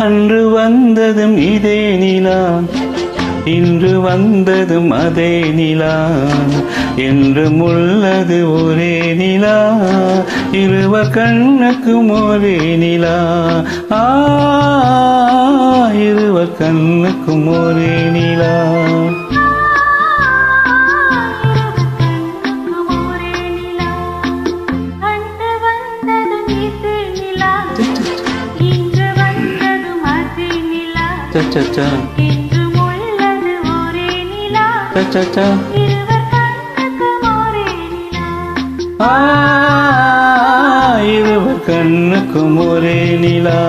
அன்று வந்ததும் இதே நிலா, இன்று வந்ததும் அதே நிலா, என்றும் உள்ளது ஒரே நிலா, இருவர் கண்ணுக்கும் ஒரே நிலா. இருவர் கண்ணுக்கும் ஒரே நிலா. இருவர் கண்ணுக்கும் ஒரே நிலா.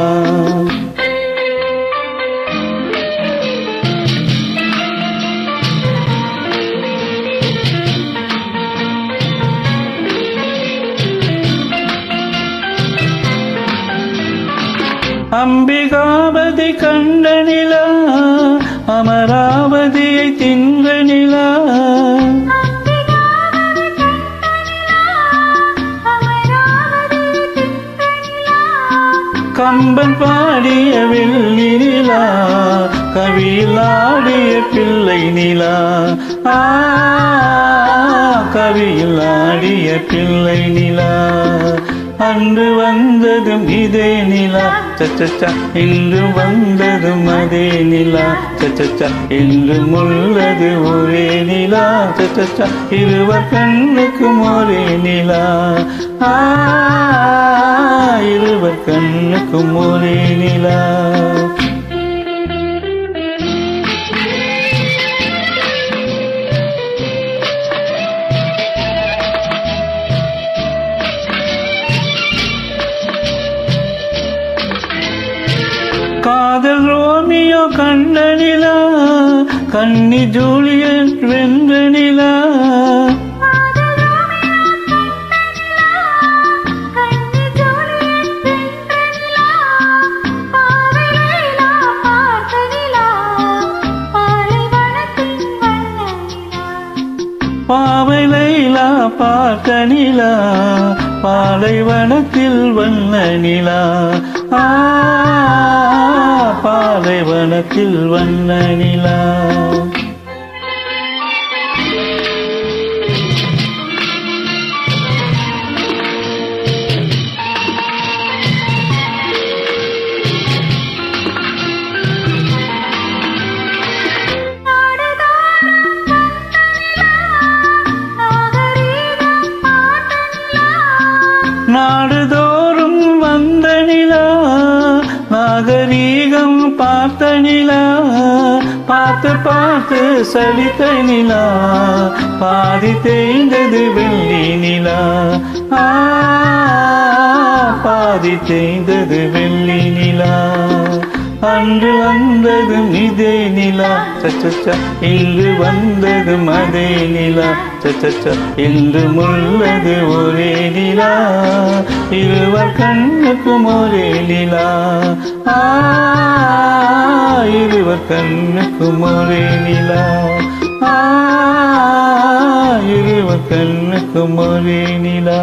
அம்பிகாவதி கண்ட நிலா, அமராவதியை தின்ற நிலா, கம்பன் பாடிய வெள்ளி நிலா, கவியில் ஆடிய பிள்ளை நிலா. கவியில் ஆடிய பிள்ளை நிலா. அன்று வந்ததும் இதே நிலா, சச்சச்சா, இன்று வந்ததும் அதே நிலா, சச்சச்சா, என்றும் உள்ளது ஒரே நிலா, சச்சச்சா, இருவர் கண்ணுக்கும் ஒரே நிலா. இருவர் கண்ணுக்கும் ஒரே நிலா. காதல் ரோமியோ கண்ட நிலா, கன்னி ஜூலியட் வென்ற நிலா, பாவை லைலா பார்த்த நிலா, பாலைவனத்தில் வண்ண நிலா. பாலைவனத்தில் வண்ண நிலா. நாடுதோறும் வந்த நிலா, நாகரீகம் பார்த்த நிலா, பார்த்து பார்த்து சலித்த நிலா, பாதி தேய்ந்தது வெள்ளி நிலா. பாதி தேய்ந்தது வெள்ளி நிலா. அன்று வந்ததும் இதே நிலா, சச்சச்சா, இன்று வந்ததும் அதே நிலா, சச்சச்சா, என்றும் உள்ளது ஒரே நிலா, இருவர் கண்ணுக்கும் ஒரே நிலா. இருவர் கண்ணுக்கும் ஒரே நிலா. இருவர் கண்ணுக்கும் ஒரே நிலா.